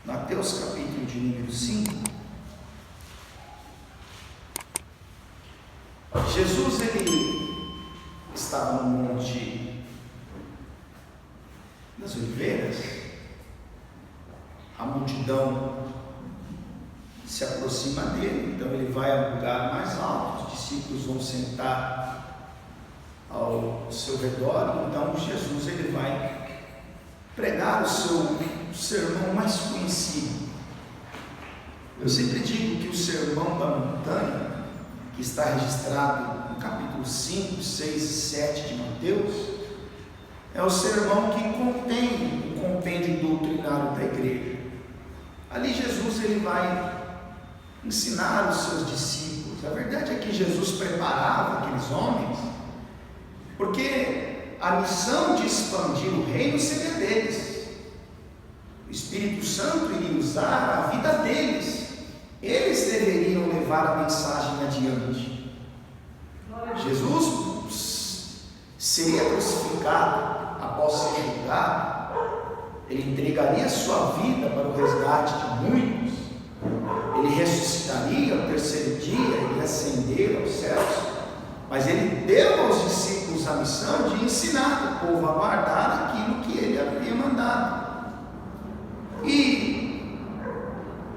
Mateus capítulo de número 5. Jesus, ele estava no Monte das Oliveiras. A multidão se aproxima dele, então ele vai a um lugar mais alto, os discípulos vão sentar ao seu redor. Então Jesus, ele vai pregar o seu sermão mais conhecido. Eu sempre digo que o sermão da montanha, que está registrado no capítulo 5, 6 e 7 de Mateus, é o sermão que contém o compêndio doutrinário da igreja. Ali Jesus, ele vai ensinar os seus discípulos. A verdade é que Jesus preparava aqueles homens, porque a missão de expandir o reino seria deles. O Espírito Santo iria usar a vida deles. Eles deveriam levar a mensagem adiante. Jesus seria crucificado. Após ser julgado, ele entregaria sua vida para o resgate de muitos. Ele ressuscitaria ao terceiro dia, ele ascenderia aos céus. Mas ele deu aos discípulos a missão de ensinar o povo a guardar aquilo que ele havia mandado. E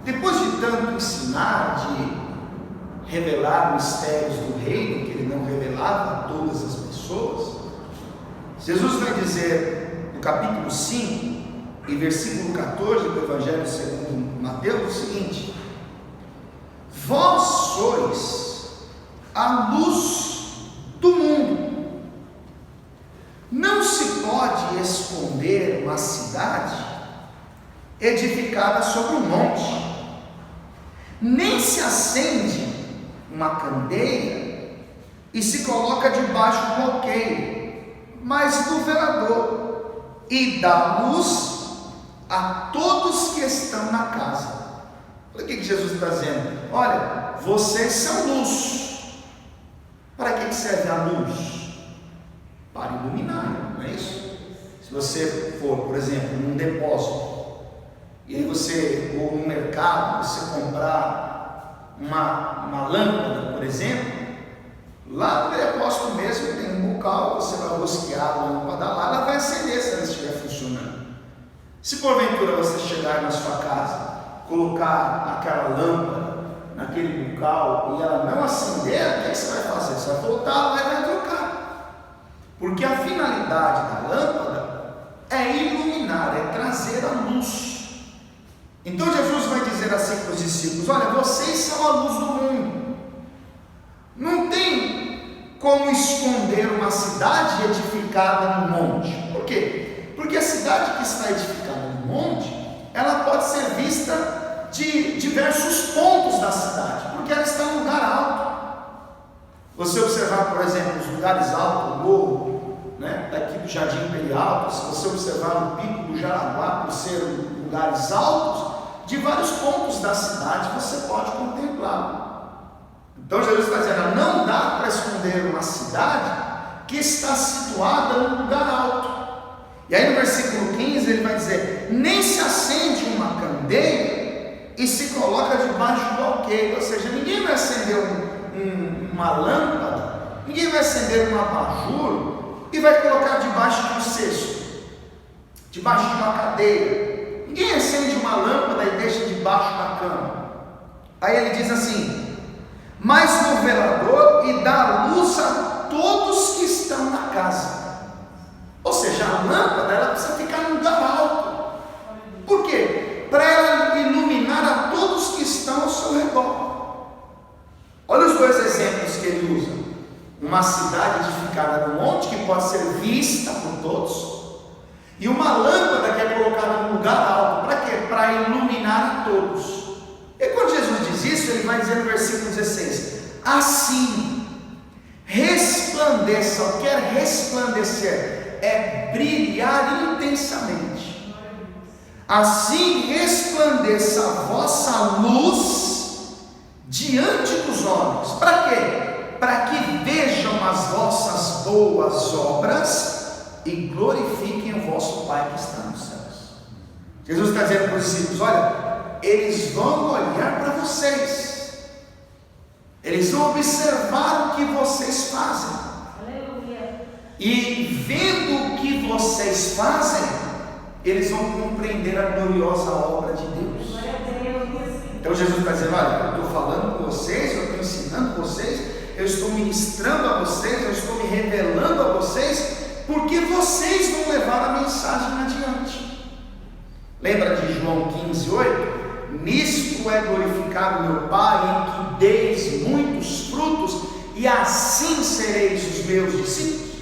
depois de tanto ensinar, de revelar mistérios do reino que ele não revelava a todas as pessoas, Jesus vai dizer no capítulo 5 e versículo 14 do Evangelho segundo Mateus o seguinte: vós sois a luz do mundo. Não se pode esconder uma cidade edificada sobre um monte, nem se acende uma candeia e se coloca debaixo do alqueire, mas do velador, e dá luz a todos que estão na casa. Olha o que Jesus está dizendo: olha, vocês são luz. Para que serve a luz? Para iluminar, não é isso? Se você for, por exemplo, num depósito, e aí você, ou no mercado, você comprar uma lâmpada, por exemplo, lá no depósito mesmo tem um bocal, você vai rosquear a lâmpada lá, ela vai acender se ela estiver funcionando. Se porventura você chegar na sua casa, colocar aquela lâmpada naquele bocal e ela não acender, o que você vai fazer? Você vai voltar lá e vai trocar. Porque a finalidade da lâmpada é iluminar, é trazer a luz. Então Jesus vai dizer assim para os discípulos: olha, vocês são a luz do mundo. Não tem como esconder uma cidade edificada no monte. Por quê? Porque a cidade que está edificada no monte, ela pode ser vista de diversos pontos da cidade, porque ela está em um lugar alto. Você observar, por exemplo, os lugares altos, o morro, né, daqui do Jardim Imperial, se você observar o Pico do Jaraguá, por ser lugares altos, de vários pontos da cidade você pode contemplá-lo. Então Jesus está dizendo: não dá para esconder uma cidade que está situada num lugar alto. E aí no versículo 15 ele vai dizer: nem se acende uma candeia e se coloca debaixo do alqueire. Ou seja, ninguém vai acender uma lâmpada, ninguém vai acender um abajur e vai colocar debaixo de um cesto, debaixo de uma cadeira. Ninguém acende uma lâmpada e deixa debaixo da cama. Aí ele diz assim: mas no velador, e dá luz a todos que estão na casa. Ou seja, a lâmpada ela precisa ficar num lugar alto. Por quê? Para ela iluminar a todos que estão ao seu redor. Olha os dois exemplos que ele usa: uma cidade edificada no monte, que pode ser vista por todos, e uma lâmpada que é colocada num lugar alto. Para quê? Para iluminar a todos. E quando Jesus diz isso, ele vai dizer no versículo 16: assim resplandeça. O que é resplandecer? É brilhar intensamente. Assim resplandeça a vossa luz diante dos homens. Para quê? Para que vejam as vossas boas obras e glorifiquem o vosso Pai que está nos céus. Jesus está dizendo para os discípulos: olha, eles vão olhar para vocês, eles vão observar o que vocês fazem, aleluia, e vendo o que vocês fazem, eles vão compreender a gloriosa obra de Deus. Então Jesus está dizendo: olha, eu estou falando com vocês, eu estou ensinando vocês, eu estou ministrando a vocês, eu estou me revelando a vocês, porque vocês vão levar a mensagem adiante. Lembra de João 15:8? Nisto é glorificado meu Pai, em que deis muitos frutos, e assim sereis os meus discípulos.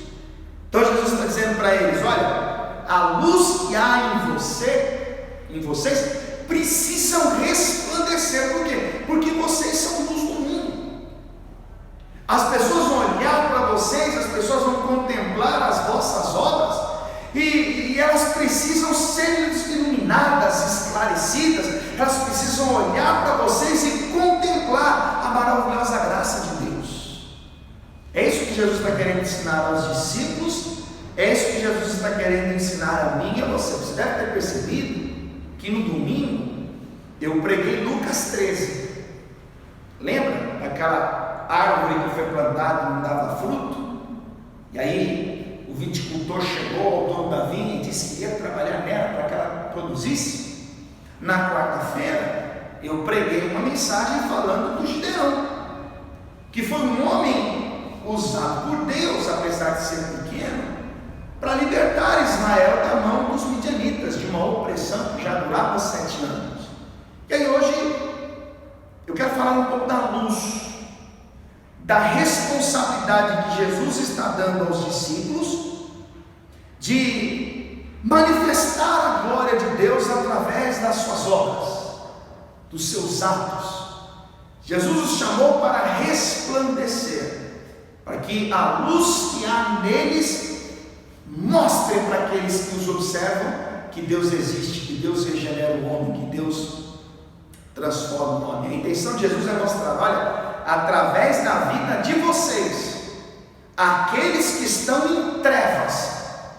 Então Jesus está dizendo para eles: olha, a luz que há em vocês precisam resplandecer. Por quê? Porque vocês são luz do mundo. As pessoas vão olhar para vocês, as pessoas vão contemplar as vossas obras, e elas precisam ser iluminadas, esclarecidas. Elas precisam olhar para vocês e contemplar a maravilhosa graça de Deus. É isso que Jesus está querendo ensinar aos discípulos, é isso que Jesus está querendo ensinar a mim e a você. Você deve ter percebido que no domingo eu preguei Lucas 13. Lembra daquela árvore que foi plantada e não dava fruto? E aí o viticultor chegou ao dono da vinha e disse que ia trabalhar nela para que ela produzisse. Na quarta-feira eu preguei uma mensagem falando do Gideão, que foi um homem usado por Deus, apesar de ser pequeno, para libertar Israel da mão dos midianitas, de uma opressão que já durava 7 anos. E aí hoje eu quero falar um pouco da luz, da responsabilidade que Jesus está dando aos discípulos de manifestar a glória de Deus através das suas obras, dos seus atos. Jesus os chamou para resplandecer, para que a luz que há neles mostre para aqueles que os observam que Deus existe, que Deus regenera o homem, que Deus transforma o homem. A intenção de Jesus é mostrar: olha, através da vida de vocês, aqueles que estão em trevas,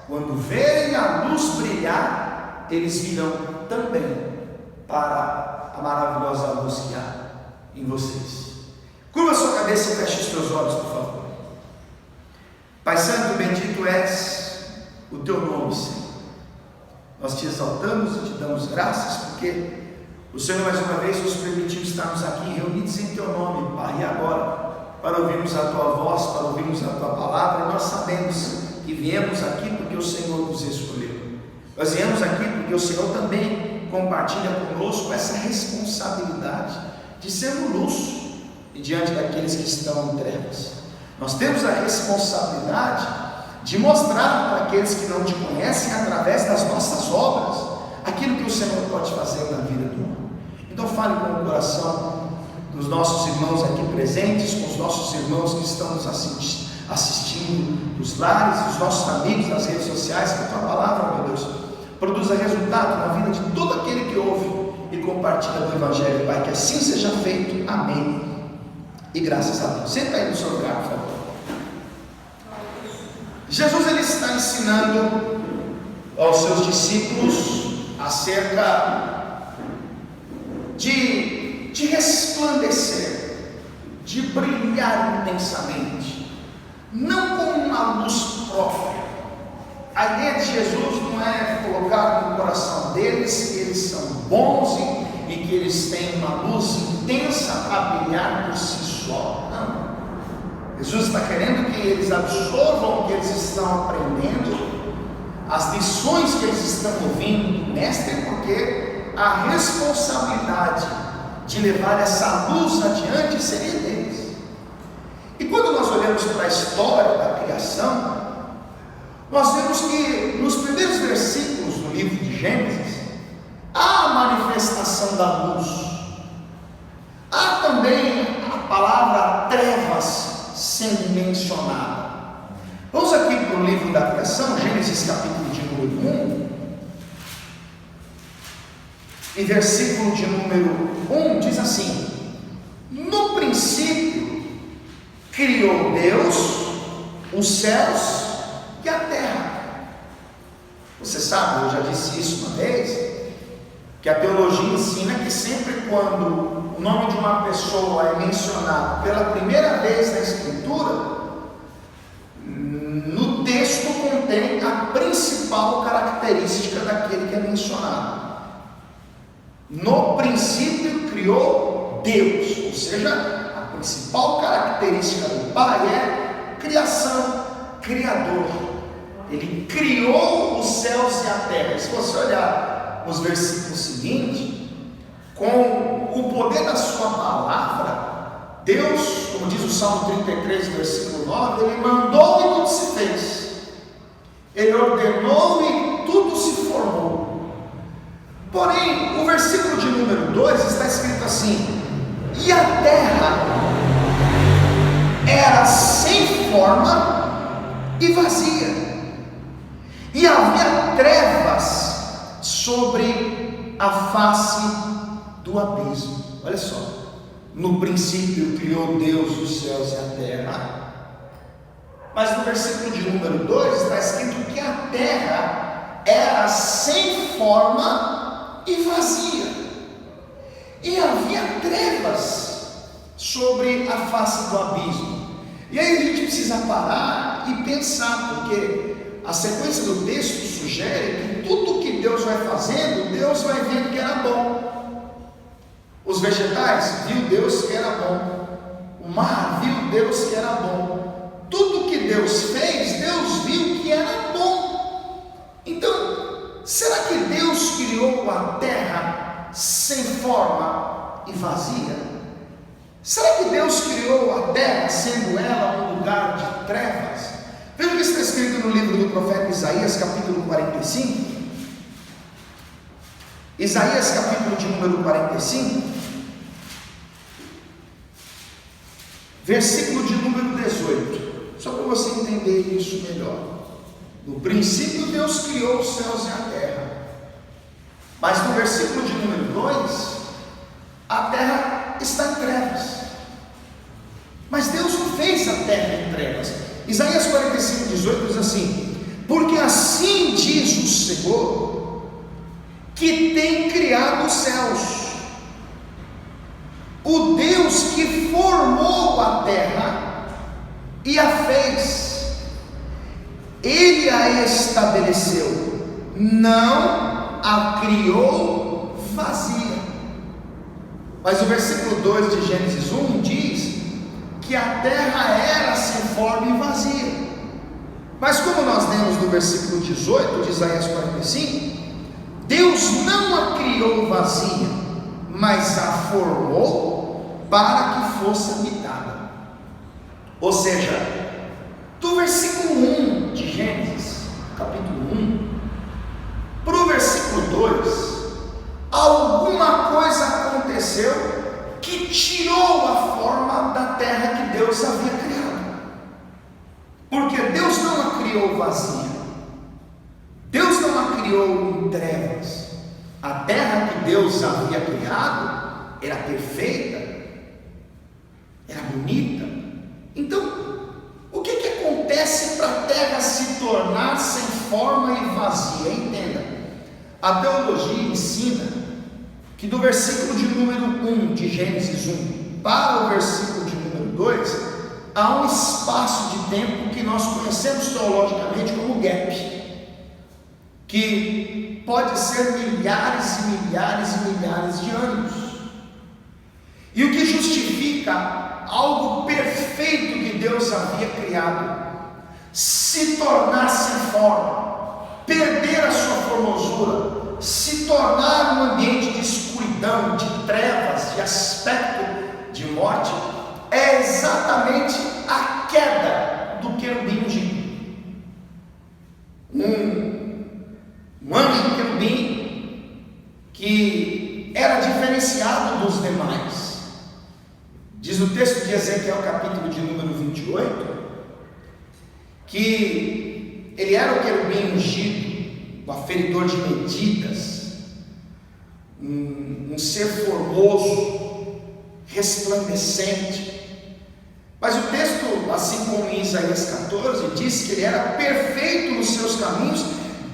quando verem a luz brilhar, eles virão também para a maravilhosa luz que há em vocês. Curva a sua cabeça e feche os teus olhos, por favor. Pai Santo, bendito és o teu nome, Senhor. Nós te exaltamos e te damos graças, porque o Senhor mais uma vez nos permitiu estarmos aqui reunidos em teu nome, Pai, e agora, para ouvirmos a tua voz, para ouvirmos a tua palavra. E nós sabemos que viemos aqui porque o Senhor nos escolheu. Nós viemos aqui porque o Senhor também compartilha conosco essa responsabilidade de sermos luz e diante daqueles que estão em trevas. Nós temos a responsabilidade de mostrar para aqueles que não te conhecem, através das nossas obras, aquilo que o Senhor pode fazer na vida do homem. Então fale com o coração dos nossos irmãos aqui presentes, com os nossos irmãos que estão nos assistindo dos lares, dos nossos amigos nas redes sociais. Que a tua palavra, meu Deus, produza resultado na vida de todo aquele que ouve e compartilha do Evangelho, Pai. Que assim seja feito. Amém. E graças a Deus. Senta aí no seu lugar, por favor. Jesus, ele está ensinando aos seus discípulos acerca de resplandecer, de brilhar intensamente, não com uma luz própria. A ideia de Jesus não é colocar no coração deles que eles são bons e que eles têm uma luz intensa a brilhar por si só. Não. Jesus está querendo que eles absorvam o que eles estão aprendendo, as lições que eles estão ouvindo do Mestre, porque a responsabilidade de levar essa luz adiante seria deles. E quando nós olhamos para a história da criação, nós vemos que nos primeiros versículos do livro de Gênesis há a manifestação da luz, há também a palavra trevas sendo mencionada. Vamos aqui para o livro da criação, Gênesis capítulo de número 1, e versículo de número 1 diz assim: no princípio criou Deus os céus e a terra. Você sabe, eu já disse isso uma vez, que a teologia ensina que sempre quando o nome de uma pessoa é mencionado pela primeira vez na Escritura, no texto contém a principal característica daquele que é mencionado. No princípio criou Deus, ou seja, a principal característica do Pai é criação, Criador. Ele criou os céus e a terra. E se você olhar os versículos seguintes, com o poder da sua palavra, Deus, como diz o Salmo 33, versículo 9, Ele mandou e tudo se fez. Ele ordenou e tudo se formou. Porém, o versículo de número 2 está escrito assim: e a terra era sem forma e vazia, e havia trevas sobre a face do abismo. Olha só, no princípio criou Deus os céus e a terra. Mas no versículo de número 2 está escrito que a terra era sem forma e vazia, e havia trevas sobre a face do abismo. E aí a gente precisa parar e pensar, porque a sequência do texto sugere que tudo que Deus vai fazendo, Deus vai vendo que era bom. Os vegetais, viu Deus que era bom. O mar, viu Deus que era bom. Tudo que Deus fez, Deus viu que era bom. Então, será que Deus criou a terra sem forma e vazia? Será que Deus criou a terra sendo ela um lugar de trevas? Veja o que está escrito no livro do profeta Isaías, capítulo 45. Isaías, capítulo de número 45, versículo de número 18, só para você entender isso melhor. No princípio Deus criou os céus e a terra, mas no versículo de número 2, a terra está em trevas. Mas Deus não fez a terra em trevas. Isaías 45, 18 diz assim: porque assim diz o Senhor, que tem criado os céus, o Deus que formou a terra e a fez, Ele a estabeleceu, não a criou vazia. Mas o versículo 2 de Gênesis 1 diz que a terra era sem forma e vazia. Mas como nós lemos no versículo 18 de Isaías 45, Deus não a criou vazia, mas a formou para que fosse habitada. Ou seja, do versículo 1 de Gênesis, capítulo 1, para o versículo 2, alguma coisa aconteceu que tirou a forma da terra que Deus havia criado. Porque Deus não a criou vazia, Deus não a criou em trevas. A terra que Deus havia criado era perfeita, era bonita. Então, o que acontece para a terra se tornar sem forma e vazia? Entenda, a teologia ensina que do versículo de número 1 de Gênesis 1 para o versículo de número 2, há um espaço de tempo que nós conhecemos teologicamente como gap, que pode ser milhares e milhares e milhares de anos, e o que justifica algo perfeito que Deus havia criado se tornar sem forma, perder a sua formosura, se tornar um ambiente de escuridão, de trevas, de aspecto de morte, é exatamente a queda do querubim ungido. Um anjo querubim que era diferenciado dos demais. Diz o texto de Ezequiel, capítulo de número 28, que ele era o querubim ungido, o aferidor de medidas, um ser formoso, resplandecente. Mas o texto, assim como em Isaías 14, diz que ele era perfeito nos seus caminhos,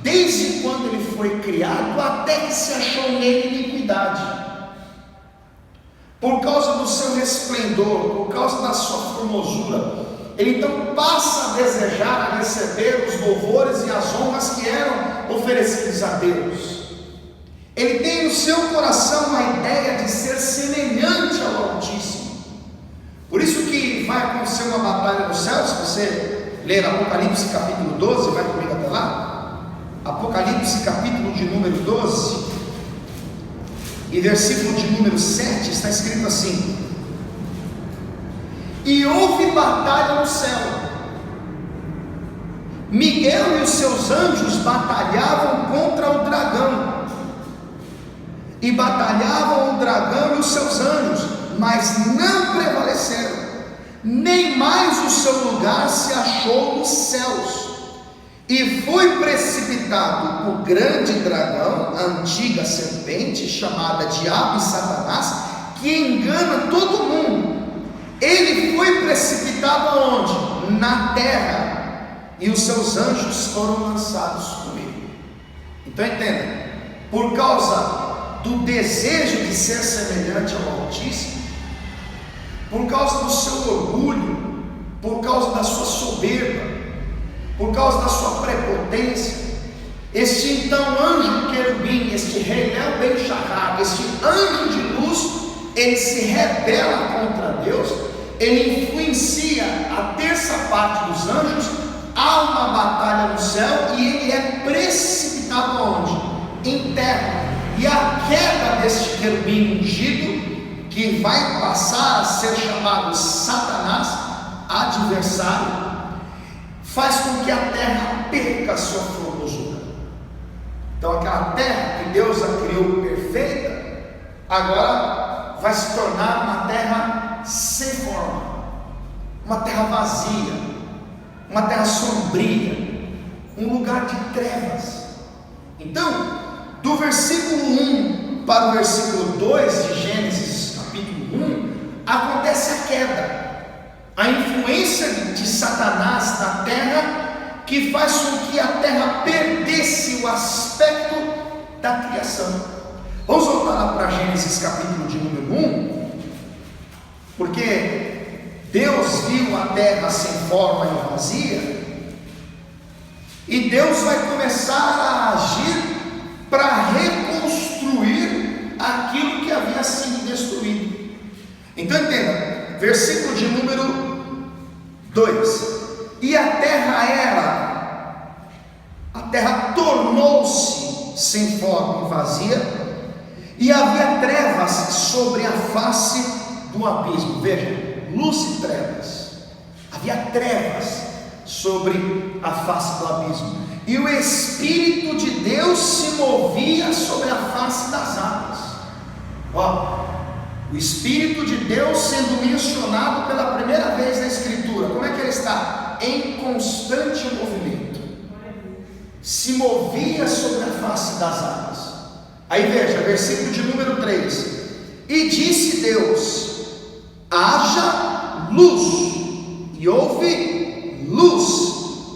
desde quando ele foi criado, até que se achou nele iniquidade. Por causa do seu resplendor, por causa da sua formosura, ele então passa a desejar a receber os louvores e as honras que eram oferecidos a Deus. Ele tem no seu coração a ideia de ser semelhante ao Altíssimo. Por isso que vai acontecer uma batalha no céu. Se você ler Apocalipse capítulo 12, vai comigo até lá. Apocalipse capítulo de número 12 e versículo de número 7, está escrito assim: e houve batalha no céu. Miguel e os seus anjos batalhavam contra o dragão, e batalhavam o dragão e os seus anjos, mas não prevaleceram, nem mais o seu lugar se achou nos céus. E foi precipitado o grande dragão, a antiga serpente, chamada Diabo e Satanás, que engana todo mundo. Ele foi precipitado aonde? Na terra, e os seus anjos foram lançados com ele. Então entenda, por causa do desejo de ser semelhante ao Altíssimo, por causa do seu orgulho, por causa da sua soberba, por causa da sua prepotência, este então anjo querubim, este Helel Ben Shahar, este anjo de luz, ele se rebela contra Deus, ele influencia a terça parte dos anjos. Há uma batalha no céu e ele é precipitado aonde? Em terra. E a queda deste querubim ungido, que vai passar a ser chamado Satanás, adversário, faz com que a terra perca a sua formosura. Então aquela terra que Deus a criou perfeita, agora vai se tornar uma terra sem forma, uma terra vazia, uma terra sombria, um lugar de trevas. Então, do versículo 1 para o versículo 2 de Gênesis capítulo 1, acontece a queda, a influência de Satanás na terra, que faz com que a terra perdesse o aspecto da criação. Vamos voltar lá para Gênesis capítulo de número 1, porque Deus viu a terra sem forma e vazia, e Deus vai começar a agir para reconstruir aquilo que havia sido destruído. Então entenda, versículo de número 2: e a terra tornou-se sem forma e vazia, e havia trevas sobre a face do abismo. Veja, luz e trevas. Havia trevas sobre a face do abismo, e o Espírito de Deus se movia sobre a face das águas. O Espírito de Deus sendo mencionado pela primeira vez na Escritura, como é que ele está? Em constante movimento, se movia sobre a face das águas. Aí veja, versículo de número 3: e disse Deus: haja luz, e houve luz.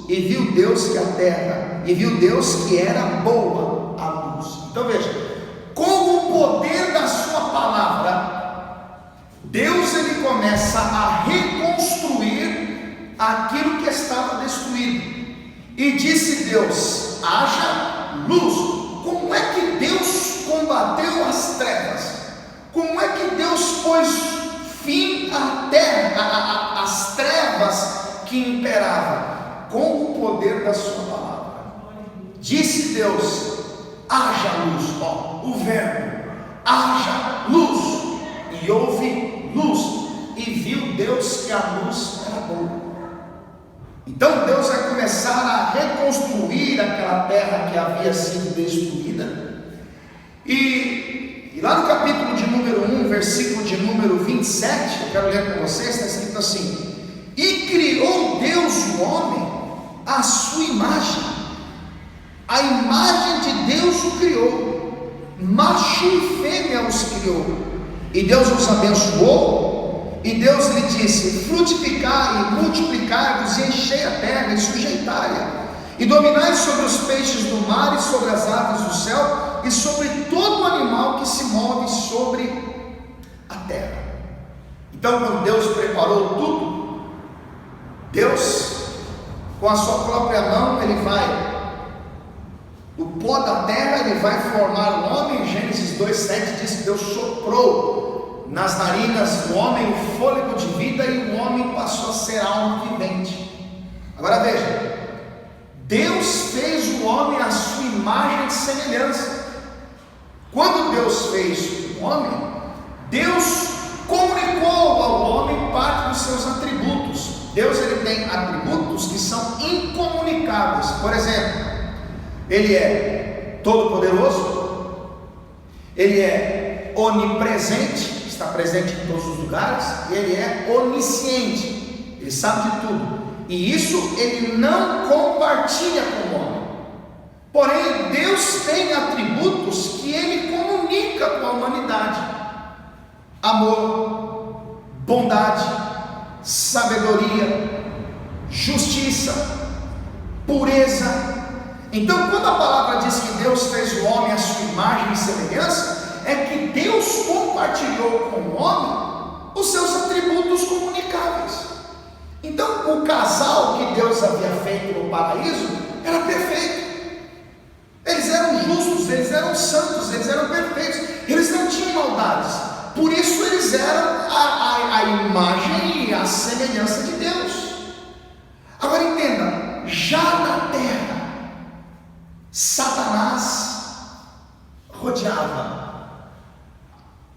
E viu Deus que a terra, e viu Deus que era boa a luz. Então veja, com o poder da sua palavra, Deus ele começa a reconstruir aquilo que estava destruído. E disse Deus: haja luz. Como é que Deus combateu as trevas? Como é que Deus pôs fim à terra, às trevas que imperavam? Com o poder da sua palavra. Disse Deus: haja luz. O verbo, haja luz, e houve luz, e viu Deus que a luz era boa. Então Deus vai começar a reconstruir aquela terra que havia sido destruída. E lá no capítulo de número 1, versículo de número 27, eu quero ler com vocês, está escrito assim: e criou Deus o homem à sua imagem, a imagem de Deus o criou, macho e fêmea os criou. E Deus os abençoou, e Deus lhe disse: frutificai e multiplicai-vos, e enchei a terra e sujeitai-a, e dominai sobre os peixes do mar e sobre as aves do céu e sobre todo animal que se move sobre a terra. Então, quando Deus preparou tudo, Deus, com a sua própria mão, Ele vai, do pó da terra, Ele vai formar o homem. Gênesis 2:7 diz que Deus soprou nas narinas do homem o fôlego de vida e o homem passou a ser alma vivente. Agora veja, Deus fez o homem à sua imagem e semelhança. Quando Deus fez o homem, Deus comunicou ao homem parte dos seus atributos. Deus, ele tem atributos que são incomunicáveis. Por exemplo, Ele é todo-poderoso, Ele é onipresente, está presente em todos os lugares, e Ele é onisciente, Ele sabe de tudo, e isso Ele não compartilha com o homem. Porém, Deus tem atributos que Ele comunica com a humanidade: amor, bondade, sabedoria, justiça, pureza. Então, quando a palavra diz que Deus fez o homem à sua imagem e semelhança, é que Deus compartilhou com o homem os seus atributos comunicáveis. Então, o casal que Deus havia feito no paraíso era perfeito. Eles eram justos, eles eram santos, eles eram perfeitos, eles não tinham maldades. Por isso eles eram a imagem e a semelhança de Deus. Agora entenda, já na terra, Satanás rodeava.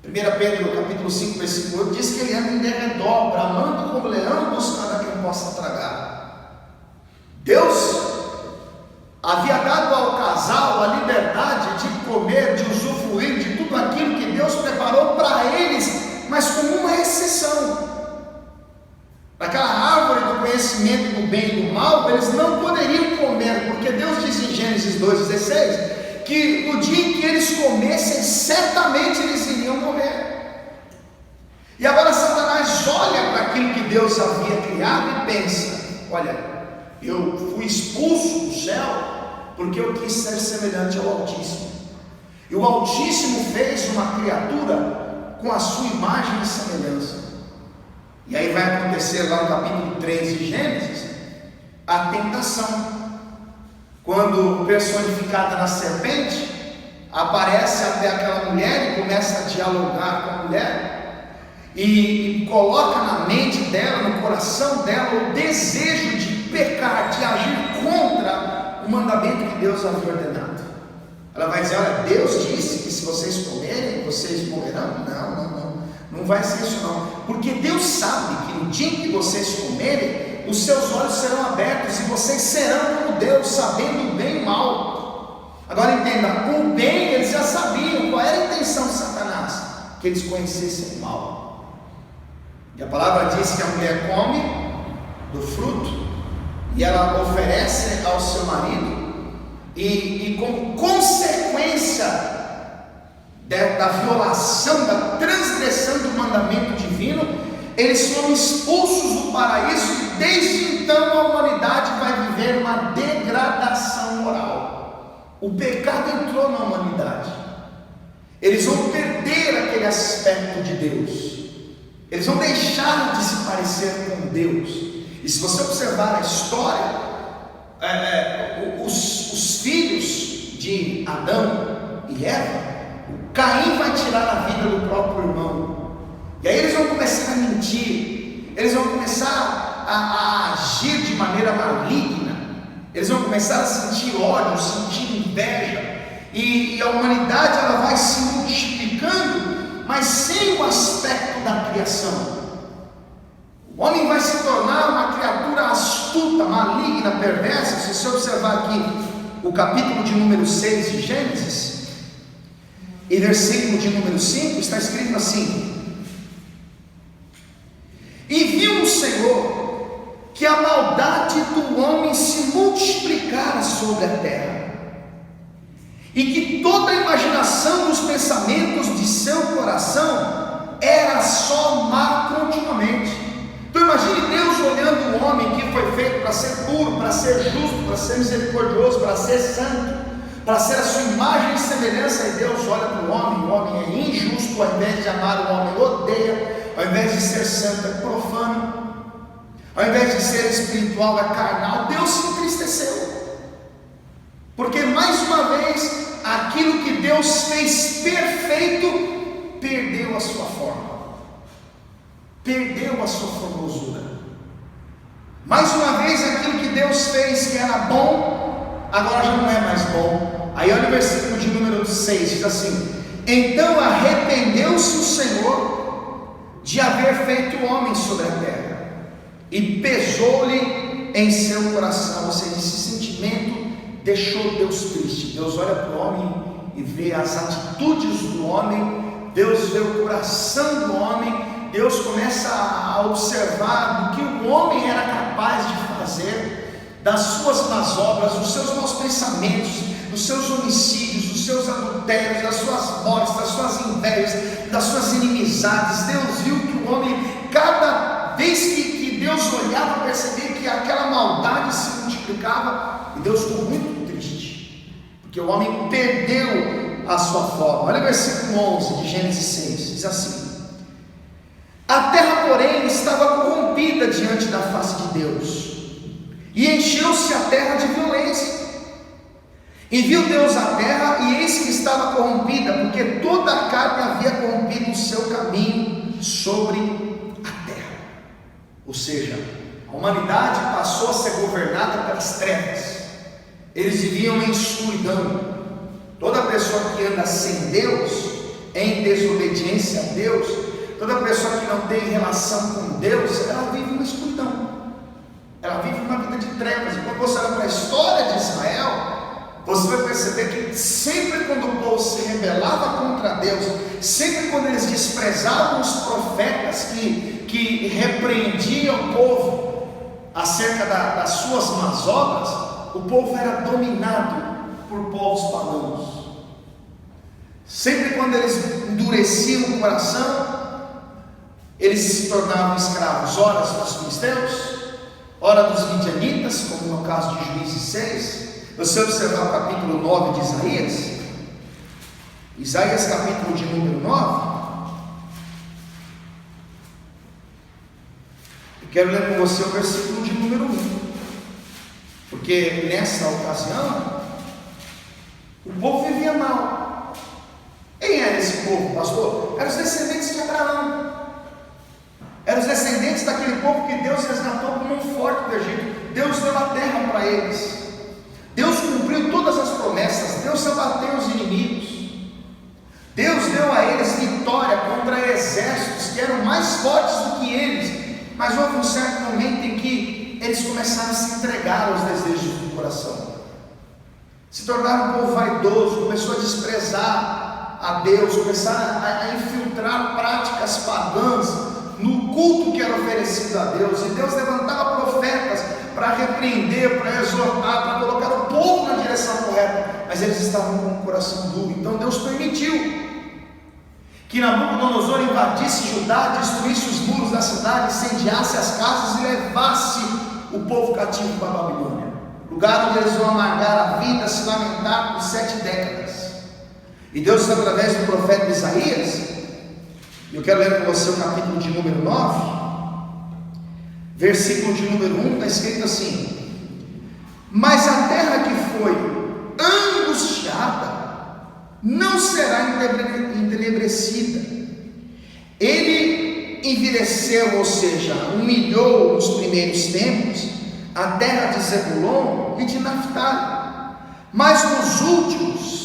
1 Pedro capítulo 5 versículo 8 diz que ele anda em derredor, bramando como leão, buscando a quem possa tragar. Deus havia dado ao casal a liberdade de comer, de usufruir de tudo aquilo que Deus preparou para eles, mas com uma exceção. Daquela árvore do conhecimento do bem e do mal, eles não poderiam comer, porque Deus diz em Gênesis 2,16 que no dia em que eles comessem, certamente eles iriam morrer. E agora Satanás olha para aquilo que Deus havia criado e pensa: olha, eu fui expulso do céu porque eu quis ser semelhante ao Altíssimo, e o Altíssimo fez uma criatura com a sua imagem e semelhança. E aí vai acontecer lá no capítulo 3 de Gênesis a tentação, quando personificada na serpente aparece até aquela mulher e começa a dialogar com a mulher e coloca na mente dela, no coração dela, o desejo de pecar, de agir contra o mandamento que Deus havia ordenado. Ela vai dizer: olha, Deus disse que se vocês comerem, vocês morrerão. Não vai ser isso não, porque Deus sabe que no dia em que vocês comerem, os seus olhos serão abertos e vocês serão como Deus, sabendo o bem e o mal. Agora entenda, o bem eles já sabiam, qual era a intenção de Satanás? Que eles conhecessem o mal. E a palavra diz que a mulher come do fruto e ela oferece ao seu marido, e como consequência da violação, da transgressão do mandamento divino, eles foram expulsos do paraíso, e desde então a humanidade vai viver uma degradação moral. O pecado entrou na humanidade, eles vão perder aquele aspecto de Deus, eles vão deixar de se parecer com Deus. E se você observar a história, os filhos de Adão e Eva, Caim vai tirar a vida do próprio irmão, e aí eles vão começar a mentir, eles vão começar a agir de maneira maligna, eles vão começar a sentir ódio, sentir inveja, e a humanidade ela vai se multiplicando, mas sem o aspecto da criação. O homem vai se tornar uma criatura astuta, maligna, perversa. Se você observar aqui o capítulo de número 6 de Gênesis, e versículo de número 5, está escrito assim: e viu o Senhor que a maldade do homem se multiplicara sobre a terra, e que toda a imaginação dos pensamentos de seu coração era só má continuamente. Então imagine Deus olhando o homem que foi feito para para ser puro, para ser justo, para ser misericordioso, para ser santo, para ser a sua imagem e semelhança. E Deus olha para o homem é injusto, ao invés de amar o homem odeia, ao invés de ser santo é profano, ao invés de ser espiritual é carnal. Deus se entristeceu, porque mais uma vez aquilo que Deus fez perfeito perdeu a sua forma, perdeu a sua formosura. Mais uma vez aquilo que Deus fez que era bom, agora já não é mais bom. Aí olha o versículo de número 6, diz assim: então arrependeu-se o Senhor de haver feito o homem sobre a terra, e pesou-lhe em seu coração. Ou seja, esse sentimento deixou Deus triste. Deus olha para o homem e vê as atitudes do homem, Deus vê o coração do homem, Deus começa a observar do que o homem era capaz de fazer, das suas más obras, dos seus maus pensamentos, dos seus homicídios, dos seus adultérios, das suas mortes, das suas invejas, das suas inimizades. Deus viu que o homem, cada vez que Deus olhava, percebia que aquela maldade se multiplicava, e Deus ficou muito triste, porque o homem perdeu a sua forma. Olha o versículo 11 de Gênesis 6, diz assim: a terra, porém, estava corrompida diante da face de Deus, e encheu-se a terra de violência. E viu Deus a terra, e eis que estava corrompida, porque toda a carne havia corrompido o seu caminho sobre a terra. Ou seja, a humanidade passou a ser governada pelas trevas. Eles viviam em escuridão. Toda pessoa que anda sem Deus, em desobediência a Deus, toda pessoa que não tem relação com Deus, ela vive uma escuridão, ela vive uma vida de trevas. E quando você olha para a história de Israel, você vai perceber que sempre quando o povo se rebelava contra Deus, sempre quando eles desprezavam os profetas que repreendiam o povo acerca das suas más obras, o povo era dominado por povos pagãos. Sempre quando eles endureciam o coração, eles se tornavam escravos, ora dos filisteus, ora dos midianitas, como no caso de Juízes 6. Você observar o capítulo 9 de Isaías capítulo de número 9, eu quero ler com você o versículo de número 1, porque nessa ocasião o povo vivia mal. Quem era esse povo, pastor? Eram os descendentes de Abraão, eram os descendentes daquele povo que Deus resgatou como um forte do Egito. Deus deu a terra para eles, Deus cumpriu todas as promessas, Deus abateu os inimigos, Deus deu a eles vitória contra exércitos que eram mais fortes do que eles. Mas houve um certo momento em que eles começaram a se entregar aos desejos do coração, se tornaram um povo vaidoso, começou a desprezar a Deus, começaram a infiltrar práticas pagãs no culto que era oferecido a Deus. E Deus levantava profetas para repreender, para exortar, para colocar o povo na direção correta, mas eles estavam com o coração duro. Então Deus permitiu que Nabucodonosor invadisse Judá, destruísse os muros da cidade, incendiasse as casas e levasse o povo cativo para a Babilônia, lugar onde eles vão amargar a vida, se lamentar por 7 décadas. E Deus, através do profeta Isaías, eu quero ler com você o capítulo de número 9, versículo de número 1, está escrito assim: mas a terra que foi angustiada não será entenebrecida. Ele envileceu, ou seja, humilhou nos primeiros tempos a terra de Zebulon e de Naftali, mas nos últimos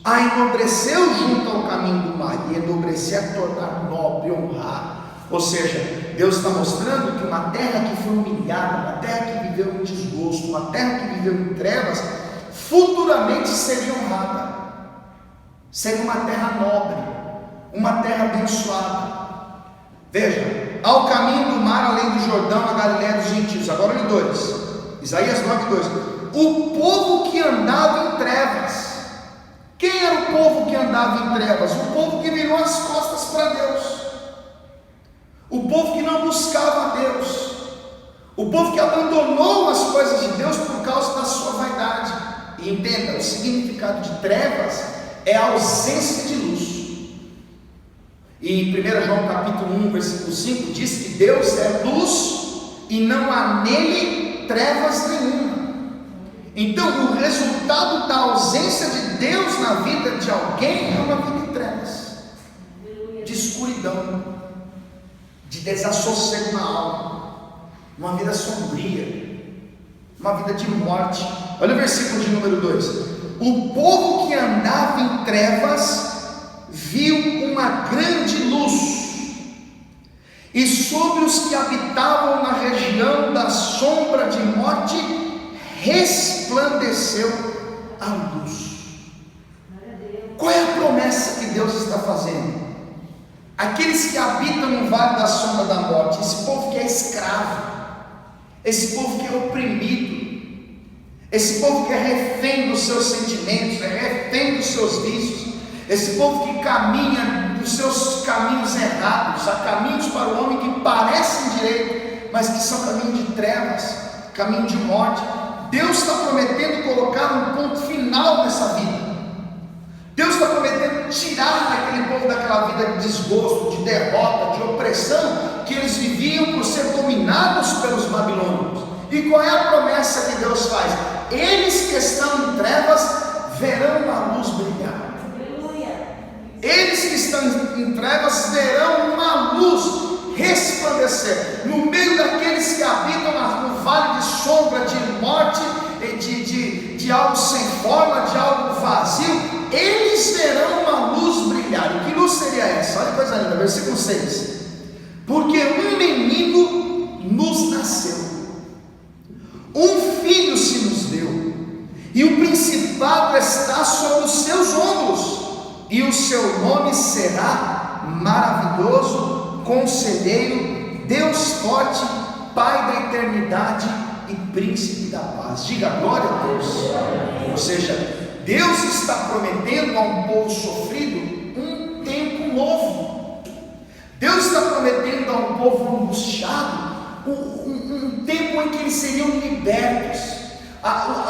a enobreceu junto ao caminho do mar. E enobrecer é tornar nobre, honrar. Ou seja, Deus está mostrando que uma terra que foi humilhada, uma terra que viveu em desgosto, uma terra que viveu em trevas, futuramente seria honrada, seria uma terra nobre, uma terra abençoada. Veja, ao caminho do mar, além do Jordão, a Galiléia dos gentios. Agora olha 2, Isaías 9:2. O povo que andava em trevas. Quem era o povo que andava em trevas? O povo que virou as costas para Deus, o povo que não buscava a Deus, O povo que abandonou as coisas de Deus por causa da sua vaidade. E entenda, o significado de trevas é a ausência de luz. E em 1 João capítulo 1, versículo 5, diz que Deus é luz e não há nele trevas nenhuma. Então o resultado da ausência de Deus na vida de alguém é uma vida em trevas, de escuridão, de desassossego na alma, uma vida sombria, uma vida de morte. Olha o versículo de número 2: o povo que andava em trevas viu uma grande luz, e sobre os que habitavam na região da sombra de morte resplandeceu a luz. Qual é a promessa que Deus está fazendo? Aqueles que habitam no vale da sombra da morte, esse povo que é escravo, esse povo que é oprimido, esse povo que é refém dos seus sentimentos, é refém dos seus vícios, esse povo que caminha nos seus caminhos errados, há caminhos para o homem que parecem direito, mas que são caminho de trevas, caminho de morte. Deus está prometendo colocar um ponto final nessa vida. Deus está prometendo tirar aquele povo daquela vida de desgosto, de derrota, de opressão que eles viviam por ser dominados pelos babilônios. E qual é a promessa que Deus faz? Eles que estão em trevas verão a luz brilhar. Eles que estão em trevas verão uma luz resplandecer. No meio daqueles que habitam no vale de sombra, de morte, de algo sem forma, de algo vazio, eles verão uma luz brilhar. E que luz seria essa? Olha que coisa linda, versículo 6: porque um menino nos nasceu, um filho se nos deu, e o principado está sobre os seus ombros, e o seu nome será Maravilhoso, Conselheiro, Deus Forte, Pai da Eternidade e Príncipe da Paz. Diga glória a Deus. Ou seja, Deus está prometendo a um povo sofrido um tempo novo. Deus está prometendo a um povo angustiado um tempo em que eles seriam libertos,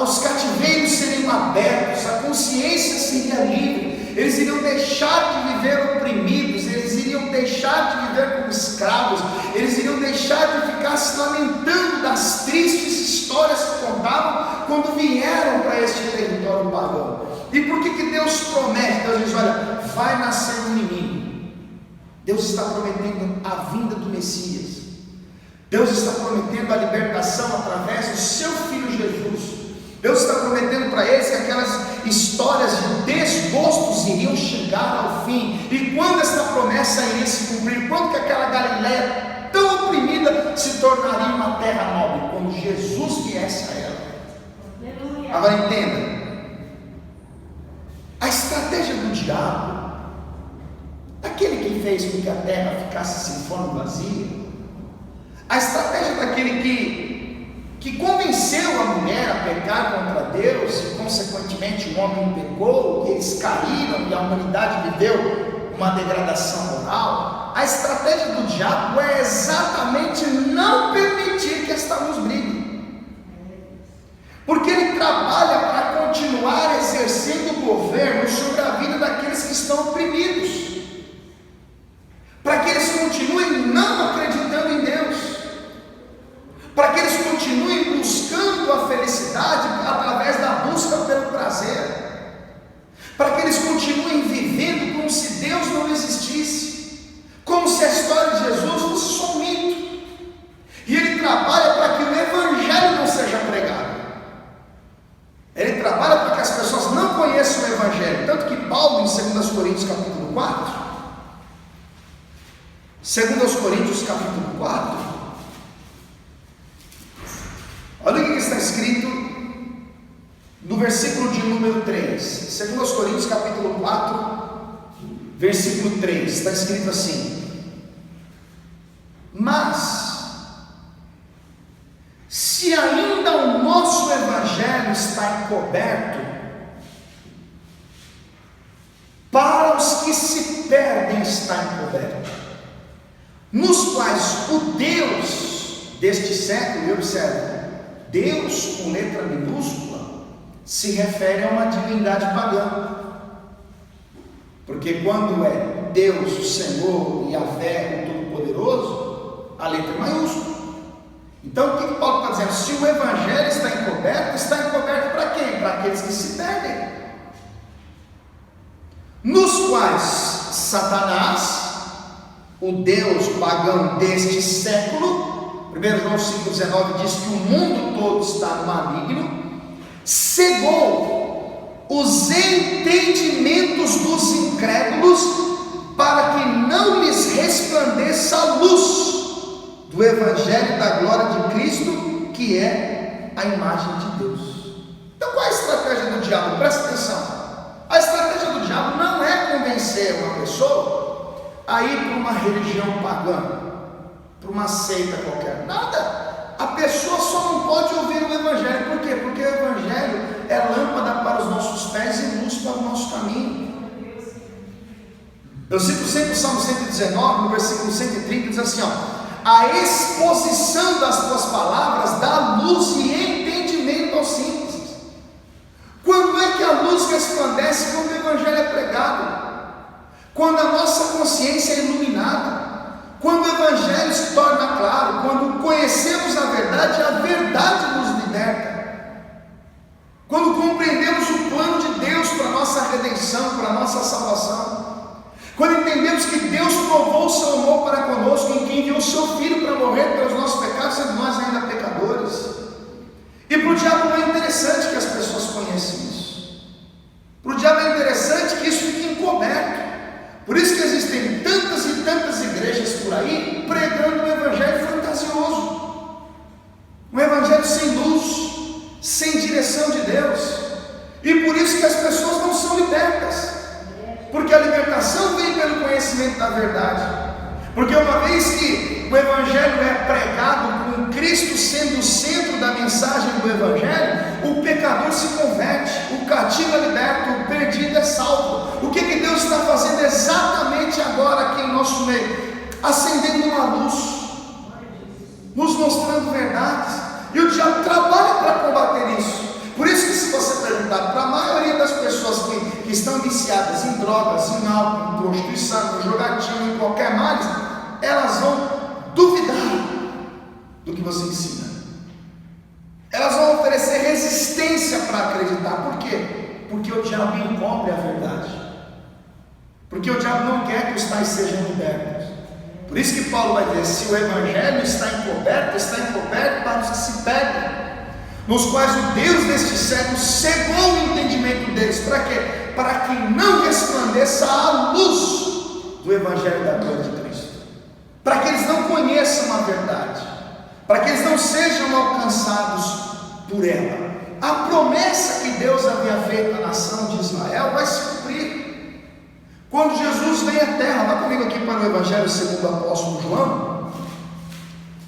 os cativeiros seriam abertos, a consciência seria livre. Eles iriam deixar de viver oprimidos, eles iriam deixar de viver como escravos, eles iriam deixar de ficar se lamentando das tristes histórias que contavam quando vieram para este território pagão. E por que Deus promete? Deus diz: olha, vai nascer um menino. Deus está prometendo a vinda do Messias. Deus está prometendo a libertação através do seu Filho Jesus. Deus está prometendo para eles que aquelas histórias de desgostos iriam chegar ao fim. E quando essa promessa iria se cumprir? Quando que aquela Galileia tão oprimida se tornaria uma terra nobre? Quando Jesus viesse a ela. Aleluia. Agora entenda, a estratégia do diabo, aquele que fez com que a terra ficasse sem forma vazia, a estratégia daquele que convenceu a mulher a pecar contra Deus, e consequentemente o homem pecou, e eles caíram, e a humanidade viveu uma degradação moral. A estratégia do diabo é exatamente não permitir que esta luz brilhe, porque ele trabalha para continuar exercendo o governo sobre a vida daqueles que estão oprimidos, para que eles continuem não acreditando em Deus, para que eles continuem buscando a felicidade através da busca pelo prazer, para que eles continuem vivendo como se Deus não existisse, como se a história de Jesus fosse só um mito. E ele trabalha para que o Evangelho não seja pregado, ele trabalha para que as pessoas não conheçam o Evangelho. Tanto que Paulo, em 2 Coríntios capítulo 4, 2 Coríntios capítulo 4, olha o que está escrito no versículo de número 3, 2 Coríntios capítulo 4, versículo 3, está escrito assim: mas se ainda o nosso Evangelho está encoberto, para os que se perdem está encoberto, nos quais o Deus deste século, e observe, Deus com letra minúscula se refere a uma divindade pagã, porque quando é Deus, o Senhor e Yahvé, o Todo-Poderoso, a letra é maiúscula. Então o que Paulo está dizendo? Se o Evangelho está encoberto para quem? Para aqueles que se perdem, nos quais Satanás, o Deus pagão deste século, 1 João 5,19 diz que o mundo todo está no maligno, cegou os entendimentos dos incrédulos, para que não lhes resplandeça a luz do Evangelho da glória de Cristo, que é a imagem de Deus. Então qual é a estratégia do diabo? Presta atenção. A estratégia do diabo não é convencer uma pessoa a ir para uma religião pagã, para uma seita qualquer, nada. A pessoa só não pode ouvir o Evangelho. Por quê? Porque o Evangelho é lâmpada para os nossos pés e luz para o nosso caminho. Eu cito sempre o Salmo 119, no versículo 130, diz assim, a exposição das tuas palavras dá luz e entendimento aos simples. Quando é que a luz resplandece? Quando o Evangelho é pregado, quando a nossa consciência é iluminada, quando o Evangelho se torna claro, quando conhecemos a verdade nos liberta, quando compreendemos o plano de Deus para a nossa redenção, para a nossa salvação, quando entendemos que Deus provou o seu amor para conosco, em quem enviou o seu Filho para morrer pelos nossos pecados, sendo nós ainda pecadores. E para o diabo não é interessante que as pessoas conheçam isso. Para o diabo é interessante que isso fique encoberto. Por isso que existem tantas e tantas igrejas por aí pregando um evangelho fantasioso, um evangelho sem luz, sem direção de Deus. E por isso que as pessoas não são libertas, porque a libertação vem pelo conhecimento da verdade. Porque uma vez que o Evangelho é pregado com Cristo sendo o centro da mensagem do Evangelho, o pecador se converte, o cativo é liberto, o perdido é salvo. O que Deus está fazendo exatamente agora aqui em nosso meio? Acendendo uma luz, nos mostrando verdades, e o diabo trabalha para combater isso. Por isso que, se você perguntar para a maioria das pessoas que estão viciadas em drogas, em álcool, em prostituição, em jogatina, em qualquer mais, elas vão duvidar do que você ensina. Elas vão oferecer resistência para acreditar. Por quê? Porque o diabo encobre a verdade. Porque o diabo não quer que os tais sejam libertos. Por isso que Paulo vai dizer: se o Evangelho está encoberto para os que se perdem, nos quais o Deus deste século cegou o entendimento deles. Para quê? Para que não resplandeça a luz do Evangelho da glória de Cristo, para que eles não conheçam a verdade, para que eles não sejam alcançados por ela. A promessa que Deus havia feito à nação de Israel vai se cumprir quando Jesus vem à terra. Vá comigo aqui para o Evangelho segundo o apóstolo João,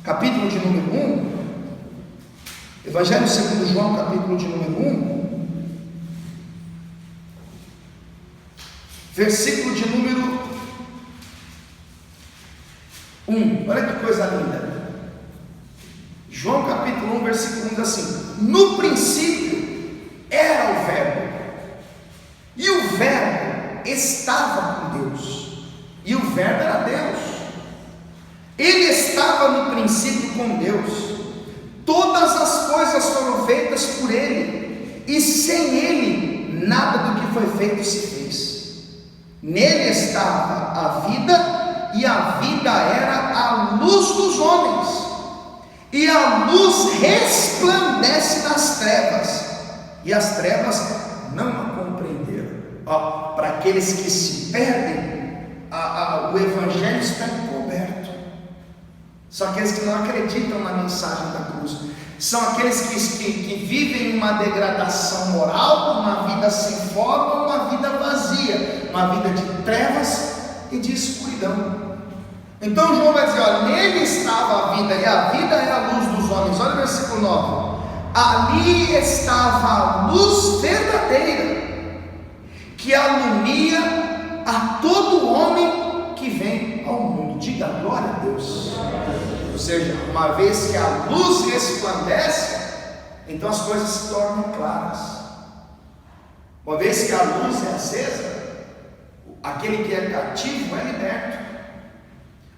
capítulo de número 1. Evangelho segundo João, capítulo de número 1, versículo de número 1. Olha que coisa linda. João capítulo 1, versículo 1 diz assim: no princípio era o Verbo, e o Verbo estava com Deus, e o Verbo era Deus. Ele estava no princípio com Deus. Todas as coisas foram feitas por Ele, e sem Ele nada do que foi feito se fez. Nele estava a vida, e a vida era a luz dos homens, e a luz resplandece nas trevas, e as trevas não a compreenderam. Para aqueles que se perdem, o Evangelho está encoberto. São aqueles que não acreditam na mensagem da cruz. São aqueles que vivem uma degradação moral, uma vida sem forma, uma vida vazia, uma vida de trevas e de escuridão. Então João vai dizer: olha, nele estava a vida, e a vida era a luz dos homens. Olha o versículo 9: ali estava a luz verdadeira, que alumia a todo homem que vem ao mundo. Diga glória a Deus. seja, uma vez que a luz resplandece, então as coisas se tornam claras. Uma vez que a luz é acesa, aquele que é cativo é liberto.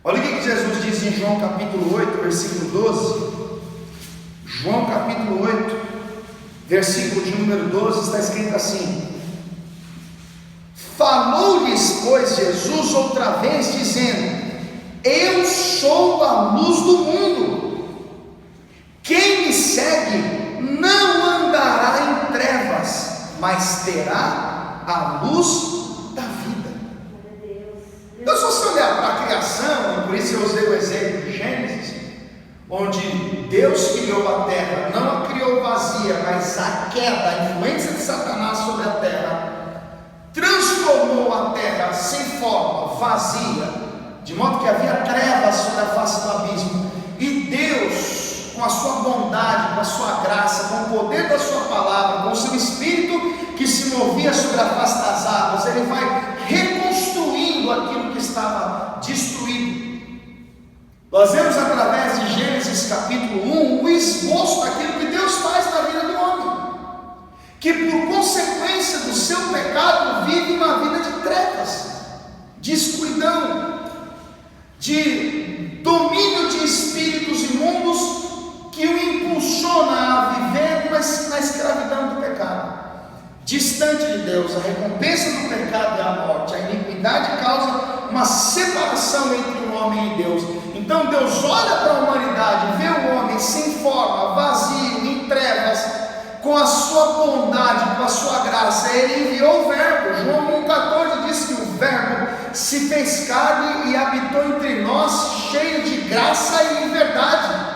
Olha o que Jesus diz em João capítulo 8, versículo 12. João capítulo 8, versículo de número 12, está escrito assim: falou-lhes, pois, Jesus outra vez, dizendo: eu sou a luz do mundo, quem me segue não andará em trevas, mas terá a luz da vida. Então, se você olhar para a criação, e por isso eu usei o exemplo de Gênesis, onde Deus criou a terra, não a criou vazia, mas a queda, a influência de Satanás sobre a terra, transformou a terra sem forma, vazia, de modo que havia trevas sobre a face do abismo, e Deus, com a sua bondade, com a sua graça, com o poder da sua palavra, com o seu Espírito que se movia sobre a face das águas, Ele vai reconstruindo aquilo que estava destruído. Nós vemos através de Gênesis capítulo 1 o esboço daquilo que Deus faz na vida do homem, que por consequência do seu pecado vive uma vida de trevas, de escuridão, de domínio de espíritos imundos, que o impulsiona a viver na escravidão do pecado, distante de Deus. A recompensa do pecado é a morte. A iniquidade causa uma separação entre o homem e Deus. Então Deus olha para a humanidade, vê o homem sem forma, vazio, em trevas, com a sua bondade, com a sua graça, Ele enviou o Verbo. João 1,14 diz que o Verbo se fez carne e habitou entre nós, cheio de graça e verdade.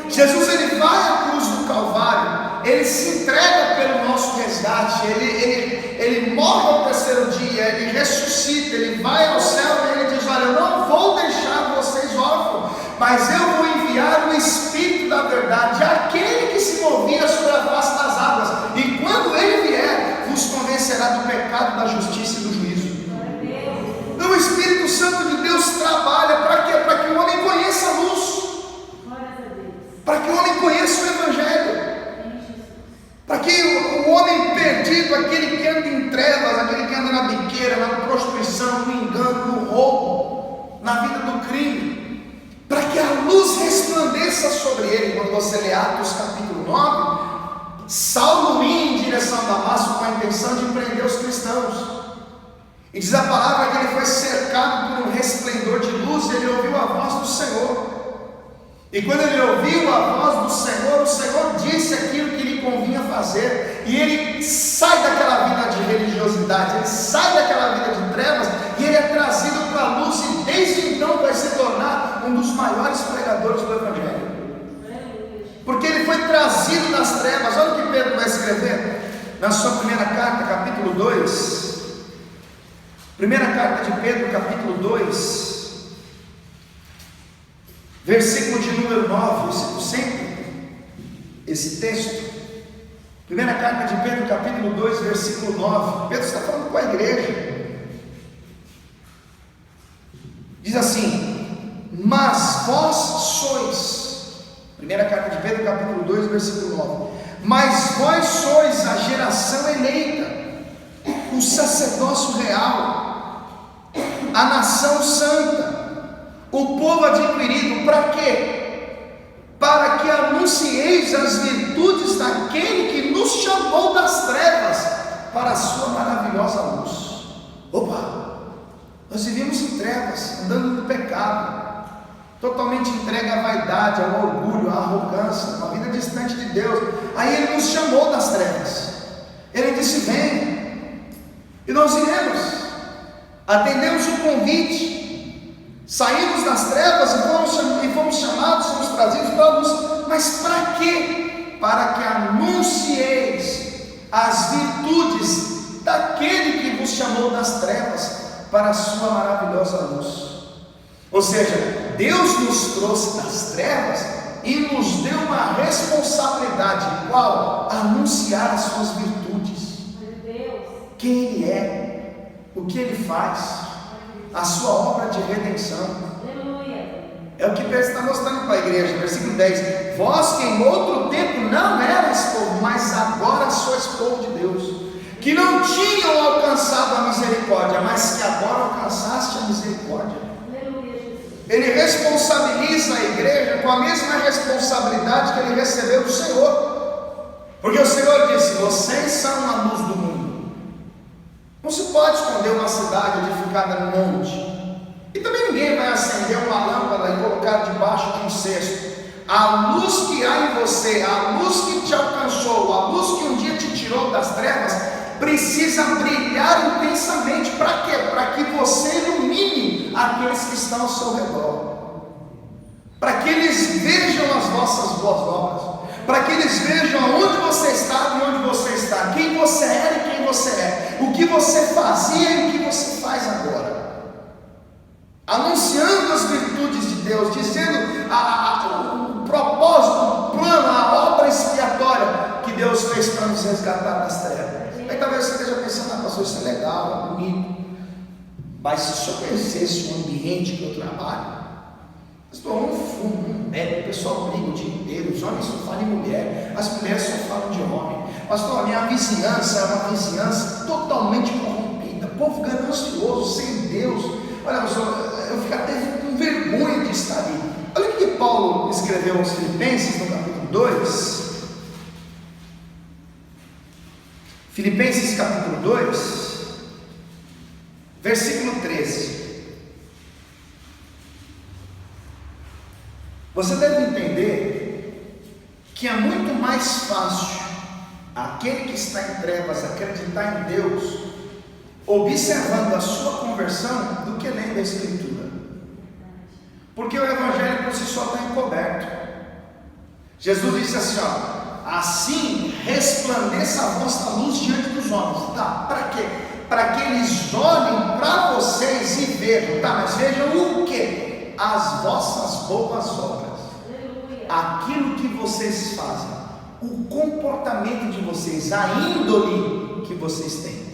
Jesus, Ele vai à cruz do Calvário, Ele se entrega pelo nosso resgate, Ele morre ao terceiro dia, Ele ressuscita, Ele vai ao céu e Ele diz: olha, eu não vou deixar vocês órfãos, mas eu vou enviar o Espírito da verdade, aquele que se movia sobre a face das águas, e quando Ele vier, vos convencerá do pecado, da justiça e do juízo. Então o Espírito Santo de Deus trabalha para quê? Para que o homem conheça a luz, para que o homem conheça o Evangelho, para que o homem perdido, aquele que anda em trevas, aquele que anda na biqueira, na prostituição, no engano, no roubo, na vida do crime, para que a luz resplandeça sobre ele. Quando você lê Atos capítulo 9, Saulo ia em direção a Damasco com a intenção de prender os cristãos, e diz a palavra que ele foi cercado por um resplendor de luz, e ele ouviu a voz do Senhor. E quando ele ouviu a voz do Senhor, o Senhor disse aquilo que lhe convinha fazer, e ele sai daquela vida de religiosidade, ele sai daquela vida de trevas, e ele é trazido para a luz, e desde então vai se tornar um dos maiores pregadores do Evangelho, porque ele foi trazido das trevas. Olha o que Pedro vai escrever na sua primeira carta, capítulo 2, primeira carta de Pedro, capítulo 2, versículo de número 9, eu cito sempre esse texto. Primeira carta de Pedro, capítulo 2, versículo 9. Pedro está falando com a igreja. Diz assim: mas vós sois, primeira carta de Pedro, capítulo 2, versículo 9: mas vós sois a geração eleita, o sacerdócio real, a nação santa, o povo adquirido. Para quê? Para que anuncieis as virtudes daquele que nos chamou das trevas para a sua maravilhosa luz. Opa! Nós vivíamos em trevas, andando no pecado, totalmente entregue à vaidade, ao orgulho, à arrogância, uma vida distante de Deus. Aí Ele nos chamou das trevas, Ele disse: venha, e nós iremos. Atendemos o convite, saímos das trevas e fomos chamados, fomos trazidos para a luz. Mas para quê? Para que anuncieis as virtudes daquele que vos chamou das trevas para a sua maravilhosa luz. Ou seja, Deus nos trouxe das trevas e nos deu uma responsabilidade, qual? Anunciar as suas virtudes, quem Ele é, o que Ele faz, a sua obra de redenção. É o que Pedro está mostrando para a igreja, versículo 10: vós que em outro tempo não erais povo, mas agora sois povo de Deus, que não tinham alcançado a misericórdia, mas que agora alcançaste a misericórdia. Ele responsabiliza a igreja com a mesma responsabilidade que ele recebeu do Senhor, porque o Senhor disse: vocês são a luz do mundo. Não se pode esconder uma cidade edificada no monte, e também ninguém vai acender uma lâmpada e colocar debaixo de um cesto. A luz que há em você, a luz que te alcançou, a luz que um dia te tirou das trevas, precisa brilhar intensamente. Para quê? Para que você ilumine aqueles que estão ao seu redor, para que eles vejam as vossas boas obras, para que eles vejam onde você está e onde você está, quem você era e quem você é, o que você fazia e o que você faz agora, anunciando as virtudes de Deus, dizendo o propósito, o plano, a obra expiatória que Deus fez para nos resgatar das trevas. Aí talvez você esteja pensando: pastor, isso é legal, é bonito, mas se eu conhecesse o ambiente que eu trabalho, pastor, um fumo, um bebe, o pessoal briga o dia inteiro, os homens só falam em mulher, as mulheres só falam de homem. Pastor, a minha vizinhança é uma vizinhança totalmente corrompida, povo ganancioso, sem Deus. Olha, pastor, eu fico até com vergonha de estar ali. Olha o que Paulo escreveu aos Filipenses no capítulo 2. Filipenses capítulo 2, versículo 13. Você deve entender que é muito mais fácil aquele que está em trevas acreditar em Deus observando a sua conversão do que lendo a Escritura, porque o Evangelho por si só está encoberto. Jesus disse assim: assim resplandeça a vossa luz diante dos homens. Tá, para quê? Para que eles olhem para vocês e vejam. Tá, mas vejam o quê? As vossas boas obras, aquilo que vocês fazem, o comportamento de vocês, a índole que vocês têm,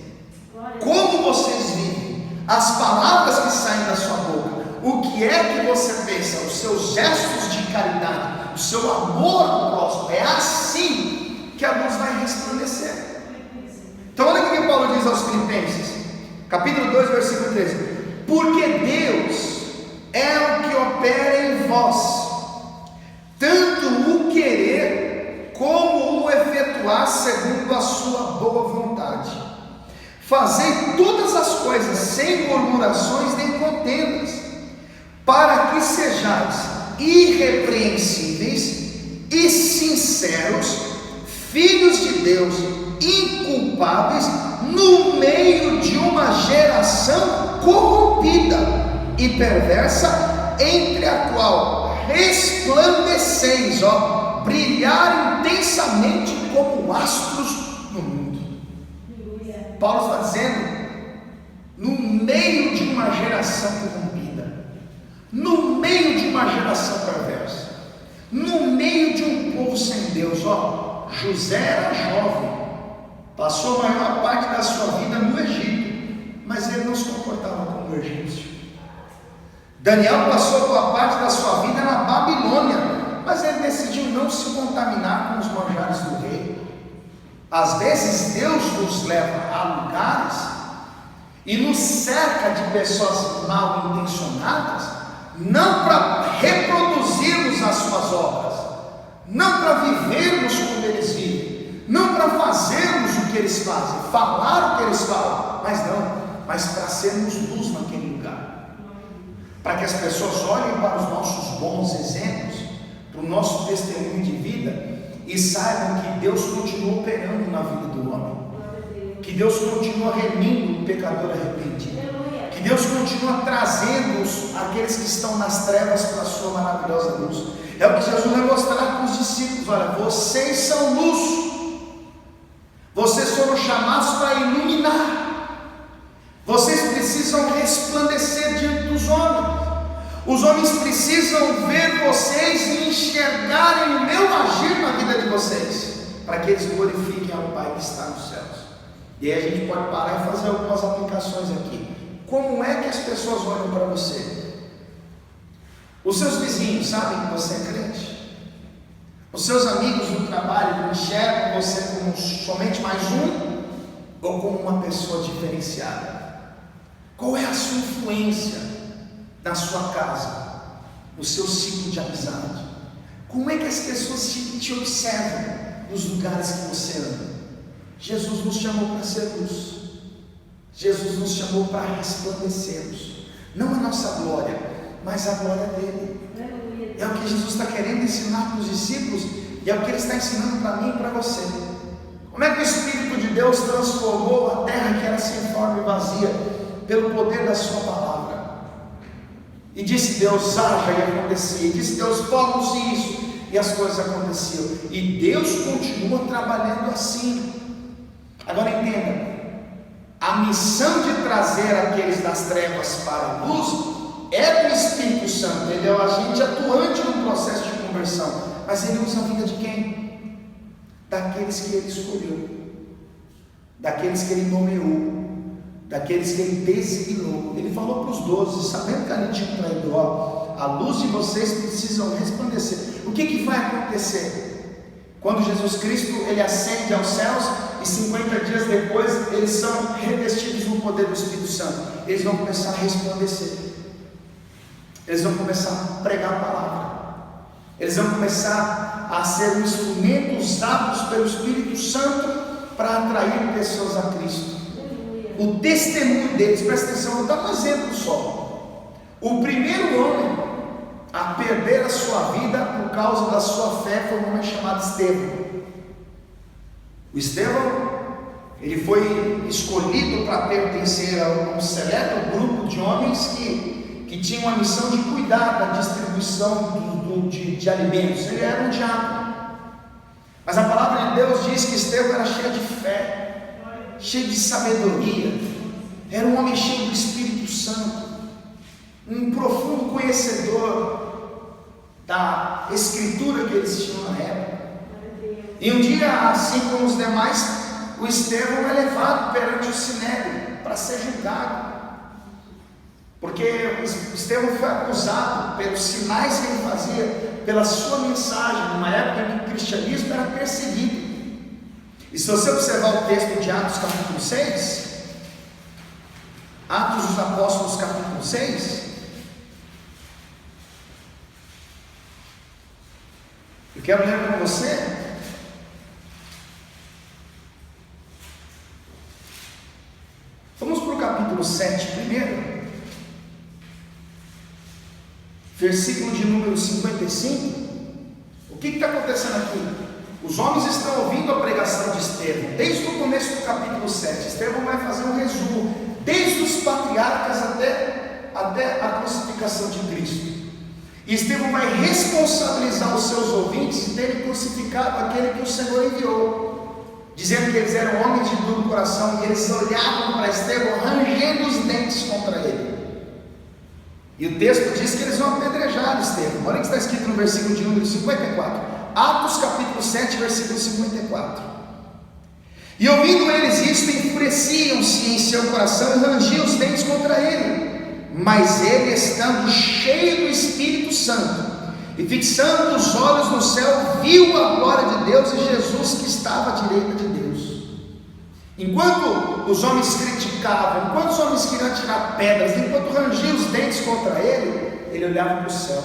como vocês vivem, as palavras que saem da sua boca, o que é que você pensa, os seus gestos de caridade, o seu amor ao próximo. É assim que a luz vai resplandecer. Então olha o que Paulo diz aos Filipenses, capítulo 2, versículo 13: porque Deus é o que opera em vós, tanto o querer como o efetuar segundo a sua boa vontade. Fazei todas as coisas sem murmurações nem contendas, para que sejais irrepreensíveis e sinceros, filhos de Deus, inculpáveis, no meio de uma geração corrompida e perversa, entre a qual resplandeceis, brilhar intensamente como astros no mundo. Paulo está dizendo: no meio de uma geração corrompida, no meio de uma geração perversa, no meio de um povo sem Deus. José era jovem, passou a maior parte da sua vida no Egito, mas ele não se comportava como egípcio. Daniel passou boa parte da sua vida na Babilônia, mas ele decidiu não se contaminar com os manjares do rei. Às vezes Deus nos leva a lugares e nos cerca de pessoas mal intencionadas, não para reproduzirmos as suas obras, não para vivermos como eles vivem, não para fazermos o que eles fazem, falar o que eles falam, mas para sermos luz naquele lugar, para que as pessoas olhem para os nossos bons exemplos, para o nosso testemunho de vida e saibam que Deus continua operando na vida do homem, que Deus continua remindo o pecador arrependido, que Deus continua trazendo aqueles que estão nas trevas para a sua maravilhosa luz. É o que Jesus vai mostrar para os discípulos: olha, vocês são luz, vocês foram chamados para iluminar, vocês precisam resplandecer diante dos homens. Os homens precisam ver vocês e enxergarem o meu agir na vida de vocês, para que eles glorifiquem ao Pai que está nos céus. E aí a gente pode parar e fazer algumas aplicações aqui. Como é que as pessoas olham para você? Os seus vizinhos sabem que você é crente? Os seus amigos no trabalho enxergam você como somente mais um ou como uma pessoa diferenciada? Qual é a sua influência na sua casa, no seu ciclo de amizade? Como é que as pessoas te observam nos lugares que você anda? Jesus nos chamou para ser luz. Jesus nos chamou para resplandecermos, não a nossa glória, mas a glória dele. É o que Jesus está querendo ensinar para os discípulos, e é o que ele está ensinando para mim e para você. Como é que o Espírito de Deus transformou a terra que era sem forma e vazia pelo poder da sua palavra? E disse Deus, haja, e acontecia. E disse Deus, formos isso, e as coisas aconteciam. E Deus continua trabalhando assim. Agora entenda, a missão de trazer aqueles das trevas para a luz é do Espírito Santo. Ele é o agente atuante no processo de conversão, mas ele usa a vida de quem? Daqueles que ele escolheu, daqueles que ele nomeou, daqueles que ele designou. Ele falou para os 12, sabendo que ali tinha um traidor: a luz de vocês precisam resplandecer. O que vai acontecer? Quando Jesus Cristo ele ascende aos céus, e 50 dias depois eles são revestidos no poder do Espírito Santo, eles vão começar a resplandecer, eles vão começar a pregar a palavra, eles vão começar a ser um instrumento usados pelo Espírito Santo para atrair pessoas a Cristo. O testemunho deles, presta atenção, vou dar um exemplo só. O primeiro homem a perder a sua vida por causa da sua fé foi um homem chamado Estevão. O Estevão, ele foi escolhido para pertencer a um seleto grupo de homens que tinham a missão de cuidar da distribuição de alimentos. Ele era um diácono, mas a palavra de Deus diz que Estevão era cheio de fé, cheio de sabedoria, era um homem cheio do Espírito Santo, um profundo conhecedor da escritura que eles tinham na época. E um dia, assim como os demais, o Estevão é levado perante o Sinédrio para ser julgado, porque o Estevão foi acusado pelos sinais que ele fazia, pela sua mensagem, numa época em que o cristianismo era perseguido. E se você observar o texto de Atos capítulo 6, Atos dos Apóstolos capítulo 6, eu quero ler com você vamos para o capítulo 7 primeiro, versículo de número 55. O que está acontecendo aqui? Os homens estão ouvindo a pregação de Estevão, desde o começo do capítulo 7. Estevão vai fazer um resumo, desde os patriarcas até a crucificação de Cristo. E Estevão vai responsabilizar os seus ouvintes de terem crucificado aquele que o Senhor enviou, dizendo que eles eram homens de duro coração, e eles olhavam para Estevão rangendo os dentes contra ele. E o texto diz que eles vão apedrejar Estevão. Olha o que está escrito no versículo de número 54, Atos capítulo 7, versículo 54. E ouvindo eles isto, enfureciam-se em seu coração e rangiam os dentes contra ele. Mas ele, estando cheio do Espírito Santo e fixando os olhos no céu, viu a glória de Deus e Jesus que estava à direita de Deus. Enquanto os homens criticavam, enquanto os homens queriam atirar pedras, enquanto rangiam os dentes contra ele, ele olhava para o céu,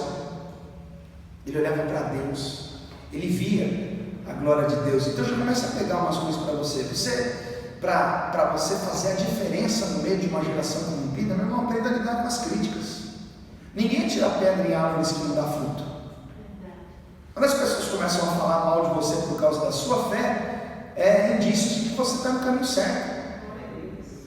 ele olhava para Deus, ele via a glória de Deus. Então já começa a pegar umas coisas para você. Para você fazer a diferença no meio de uma geração corrompida, meu irmão, aprenda a lidar com as críticas. Ninguém tira pedra em árvores que não dá fruto. Quando as pessoas começam a falar mal de você por causa da sua fé, é indício de que você está no caminho certo.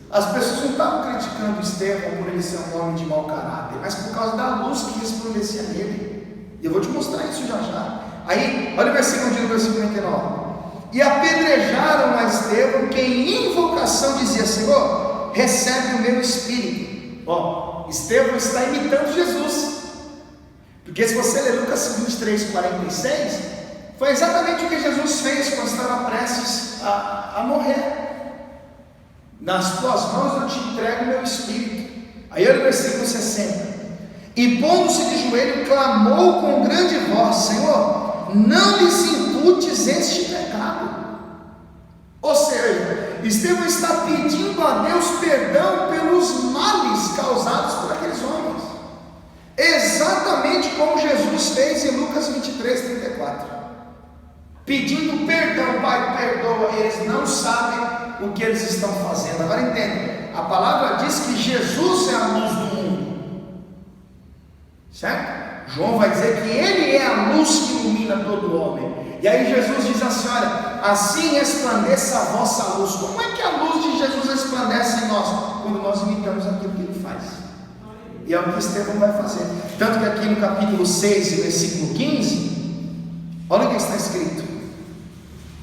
As pessoas não estavam criticando Estevão por ele ser um homem de mau caráter, mas por causa da luz que resplandecia nele. E eu vou te mostrar isso já já. Aí, olha o versículo de número 59. E apedrejaram a Estevão, que em invocação dizia: Senhor, recebe o meu espírito. Estevão está imitando Jesus, porque se você ler Lucas 23, 46, foi exatamente o que Jesus fez quando estava prestes a morrer. Nas tuas mãos eu te entrego o meu espírito. Aí olha o versículo 60. e pondo-se de joelho, clamou com grande voz: Senhor, não lhes imputes este pecado. Ou seja, Estevão está pedindo a Deus perdão pelos males causados por aqueles homens, exatamente como Jesus fez em Lucas 23:34, pedindo perdão. Pai, perdoa, eles não sabem o que eles estão fazendo. Agora entenda, a palavra diz que Jesus é a luz do mundo, certo? João vai dizer que ele é a luz que ilumina todo homem. E aí Jesus diz assim: olha, assim resplandeça a vossa luz. Como é que a luz de Jesus resplandece em nós? Quando nós imitamos aquilo que ele faz. E é o que Estevão vai fazer. Tanto que aqui no capítulo 6, versículo 15, olha o que está escrito.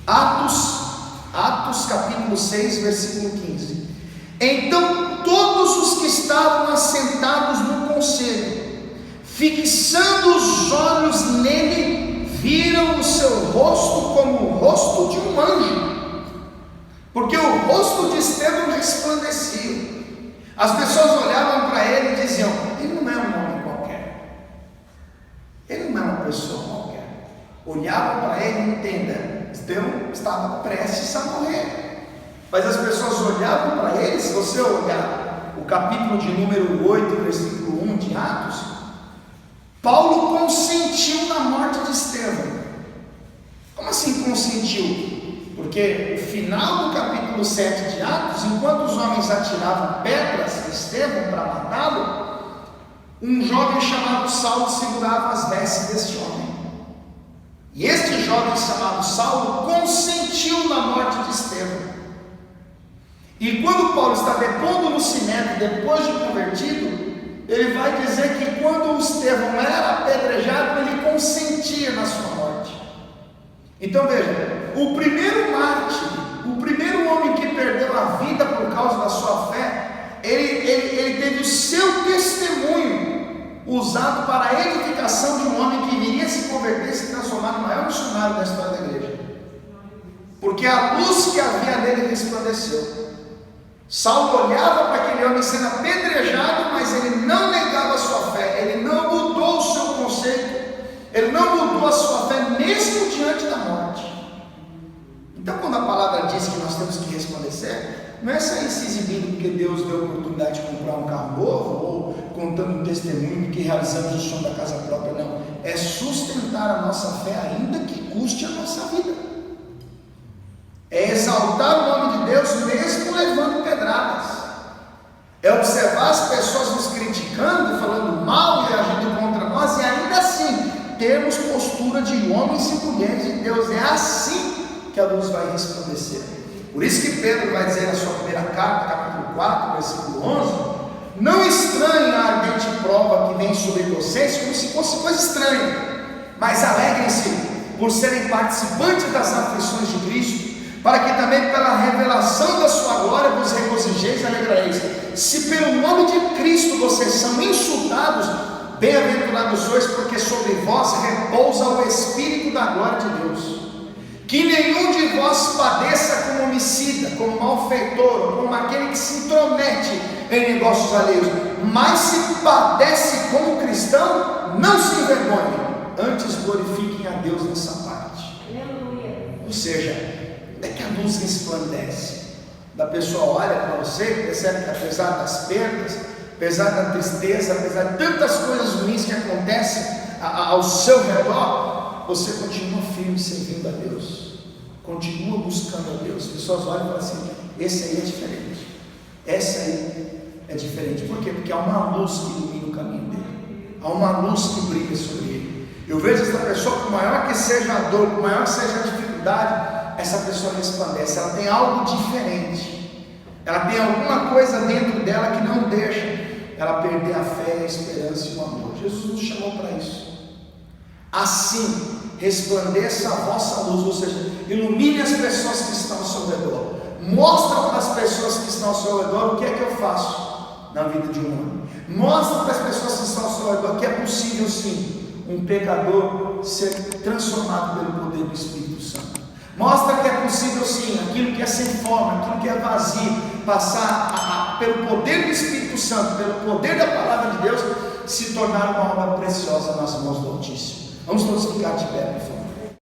Atos capítulo 6, versículo 15. Então todos os que estavam assentados no conselho, fixando os olhos nele, viram o seu rosto como o rosto de um anjo, porque o rosto de Estevão resplandecia. As pessoas olhavam para ele e diziam: ele não é um homem qualquer, ele não é uma pessoa qualquer. Olhavam para ele e entenda, Estevão estava prestes a morrer, mas as pessoas olhavam para ele. Se você olhar o capítulo de número 8, versículo 1 de Atos, Paulo consentiu na morte de Estevão. Como assim consentiu? Porque no final do capítulo 7 de Atos, enquanto os homens atiravam pedras em Estevão para matá-lo, um jovem chamado Saulo segurava as vestes deste homem. E este jovem chamado Saulo consentiu na morte de Estevão. E quando Paulo está depondo no Sinédrio, depois de convertido, ele vai dizer que quando o Estevão era apedrejado, ele consentia na sua morte. Então veja, o primeiro mártir, o primeiro homem que perdeu a vida por causa da sua fé, ele teve o seu testemunho usado para a edificação de um homem que viria se converter e se transformar no maior missionário da história da igreja, porque a luz que havia nele resplandeceu. Saulo olhava para aquele homem sendo apedrejado, mas ele não negava a sua fé, ele não mudou o seu conceito, ele não mudou a sua fé mesmo diante da morte. Então, quando a palavra diz que nós temos que resplandecer, não é sair se exibindo porque Deus deu a oportunidade de comprar um carro novo, ou contando um testemunho porque realizamos o sonho da casa própria, não. É sustentar a nossa fé ainda que custe a nossa vida. É exaltar o nome de Deus mesmo levando pedradas. É observar as pessoas nos criticando, falando mal e agindo contra nós, e ainda assim termos postura de homens e mulheres de Deus. É assim que a luz vai resplandecer. Por isso que Pedro vai dizer na sua primeira carta, capítulo 4, versículo 11: não estranhem a ardente prova que vem sobre vocês como se fosse coisa estranha, mas alegrem-se por serem participantes das aflições de Cristo, para que também pela revelação da sua glória vos regozijeis e alegrareis. Se pelo nome de Cristo vocês são insultados, bem-aventurados sois, porque sobre vós repousa o Espírito da glória de Deus. Que nenhum de vós padeça como homicida, como malfeitor, como aquele que se intromete em negócios alheios, mas se padece como cristão, não se envergonhe, antes glorifiquem a Deus nessa parte. Aleluia. Ou seja, é que a luz resplandece. Da pessoa olha para você e percebe que apesar das perdas, apesar da tristeza, apesar de tantas coisas ruins que acontecem ao seu redor, você continua firme servindo a Deus, continua buscando a Deus. As pessoas olham e falam assim: esse aí é diferente, essa aí é diferente. Por quê? Porque há uma luz que ilumina o caminho dele, há uma luz que brilha sobre ele. Eu vejo essa pessoa, por maior que seja a dor, por maior que seja a dificuldade, essa pessoa resplandece. Ela tem algo diferente, ela tem alguma coisa dentro dela que não deixa ela perder a fé, a esperança e o amor. Jesus nos chamou para isso. Assim resplandeça a vossa luz, ou seja, ilumine as pessoas que estão ao seu redor, mostra para as pessoas que estão ao seu redor o que é que eu faço na vida de um homem, mostra para as pessoas que estão ao seu redor que é possível sim um pecador ser transformado pelo poder do Espírito Santo. Mostra que é possível sim aquilo que é sem forma, aquilo que é vazio, passar pelo poder do Espírito Santo, pelo poder da palavra de Deus, se tornar uma obra preciosa nas mãos do Altíssimo. Vamos todos ficar de pé, por favor.